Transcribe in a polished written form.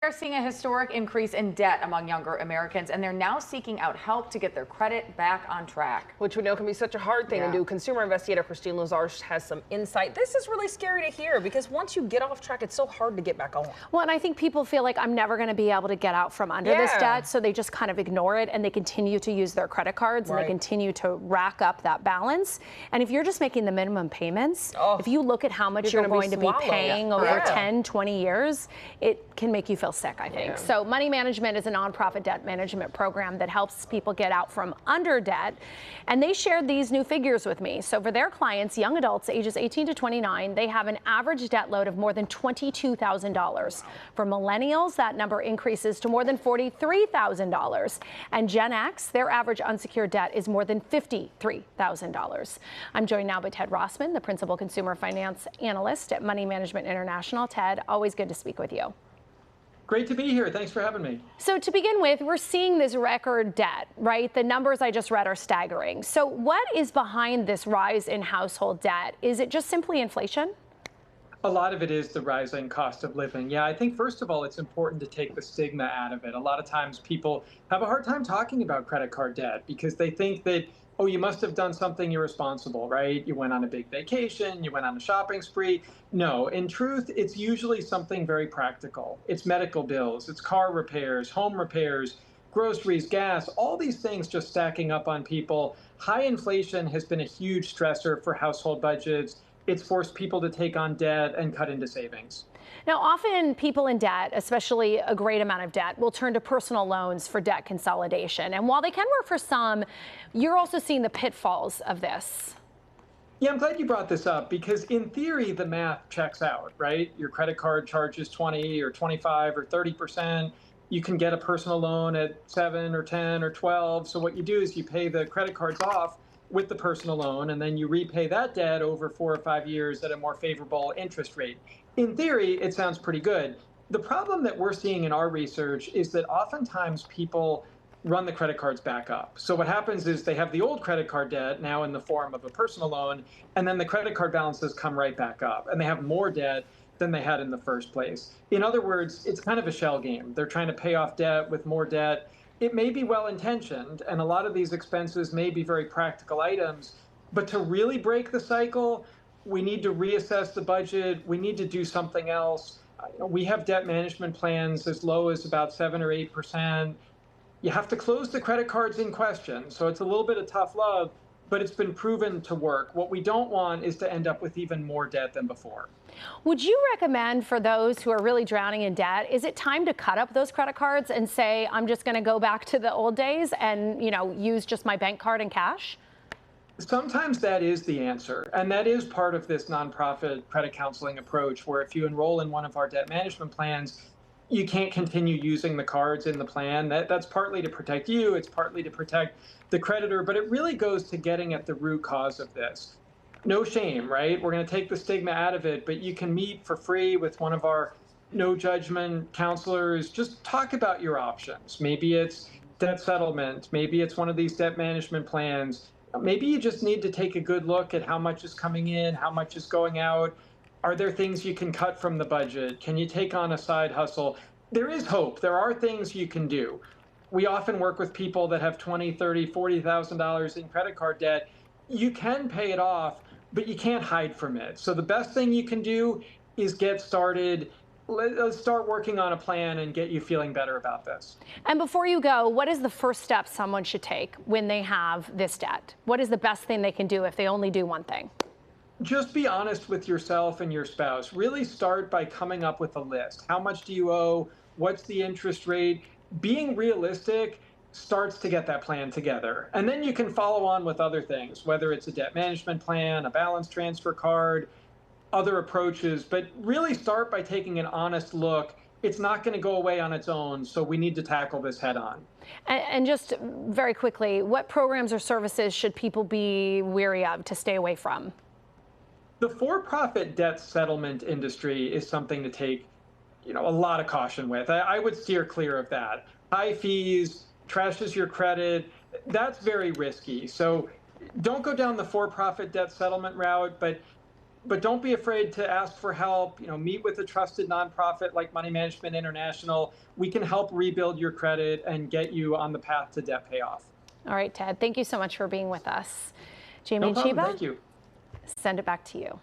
are seeing a historic increase in debt among younger Americans, and they're now seeking out help to get their credit back on track. Which we know can be such a hard thing to do. Consumer investigator Christine Lazarge has some insight. This is really scary to hear because once you get off track, it's so hard to get back on. Well, and I think people feel like I'm never going to be able to get out from under this debt, so they just kind of ignore it and they continue to use their credit cards and they continue to rack up that balance. And if you're just making the minimum payments, if you look at how much you're going to be paying over 10, 20 years, it can make you feel sick, I think. So Money Management is a nonprofit debt management program that helps people get out from under debt. And they shared these new figures with me. So for their clients, young adults ages 18 to 29, they have an average debt load of more than $22,000. For millennials, that number increases to more than $43,000. And Gen X, their average unsecured debt is more than $53,000. I'm joined now by Ted Rossman, the principal consumer finance analyst at Money Management International. Ted, always good to speak with you. Great to be here. Thanks for having me. So to begin with, we're seeing this record debt, right? The numbers I just read are staggering. So what is behind this rise in household debt? Is it just simply inflation? A lot of it is the rising cost of living. Yeah, I think first of all, it's important to take the stigma out of it. A lot of times people have a hard time talking about credit card debt because they think that, oh, you must have done something irresponsible, right? You went on a big vacation, you went on a shopping spree. No, in truth, it's usually something very practical. It's medical bills, it's car repairs, home repairs, groceries, gas, all these things just stacking up on people. High inflation has been a huge stressor for household budgets. It's forced people to take on debt and cut into savings. Now, often people in debt, especially a great amount of debt, will turn to personal loans for debt consolidation. And while they can work for some, you're also seeing the pitfalls of this. Yeah, I'm glad you brought this up because in theory, the math checks out, right? Your credit card charges 20 or 25 or 30%. You can get a personal loan at 7 or 10 or 12. So what you do is you pay the credit cards off with the personal loan, and then you repay that debt over 4 or 5 years at a more favorable interest rate. In theory, it sounds pretty good. The problem that we're seeing in our research is that oftentimes people run the credit cards back up. So what happens is they have the old credit card debt now in the form of a personal loan, and then the credit card balances come right back up, and they have more debt than they had in the first place. In other words, it's kind of a shell game. They're trying to pay off debt with more debt. It may be well-intentioned, and a lot of these expenses may be very practical items, but to really break the cycle, we need to reassess the budget. We need to do something else. We have debt management plans as low as about 7 or 8%. You have to close the credit cards in question, so it's a little bit of tough love, but it's been proven to work. What we don't want is to end up with even more debt than before. Would you recommend for those who are really drowning in debt, is it time to cut up those credit cards and say, I'm just going to go back to the old days and, use just my bank card and cash? Sometimes that is the answer. And that is part of this nonprofit credit counseling approach, where if you enroll in one of our debt management plans, you can't continue using the cards in the plan. That's partly to protect you. It's partly to protect the creditor, but it really goes to getting at the root cause of this. No shame, right? We're going to take the stigma out of it, but you can meet for free with one of our no judgment counselors. Just talk about your options. Maybe it's debt settlement. Maybe it's one of these debt management plans. Maybe you just need to take a good look at how much is coming in, how much is going out. Are there things you can cut from the budget? Can you take on a side hustle? There is hope. There are things you can do. We often work with people that have $20,000, $30,000, $40,000 in credit card debt. You can pay it off, but you can't hide from it. So the best thing you can do is get started. Let's start working on a plan and get you feeling better about this. And before you go, what is the first step someone should take when they have this debt? What is the best thing they can do if they only do one thing? Just be honest with yourself and your spouse. Really start by coming up with a list. How much do you owe? What's the interest rate? Being realistic starts to get that plan together. And then you can follow on with other things, whether it's a debt management plan, a balance transfer card, other approaches, but really start by taking an honest look. It's not going to go away on its own, so we need to tackle this head on. And just very quickly, what programs or services should people be wary of to stay away from? The for-profit debt settlement industry is something to take, a lot of caution with. I would steer clear of that. High fees, trashes your credit, that's very risky. So don't go down the for-profit debt settlement route, but but don't be afraid to ask for help. Meet with a trusted nonprofit like Money Management International. We can help rebuild your credit and get you on the path to debt payoff. All right, Ted, thank you so much for being with us. Jamie No and problem. Sheba, Thank you. send it back to you.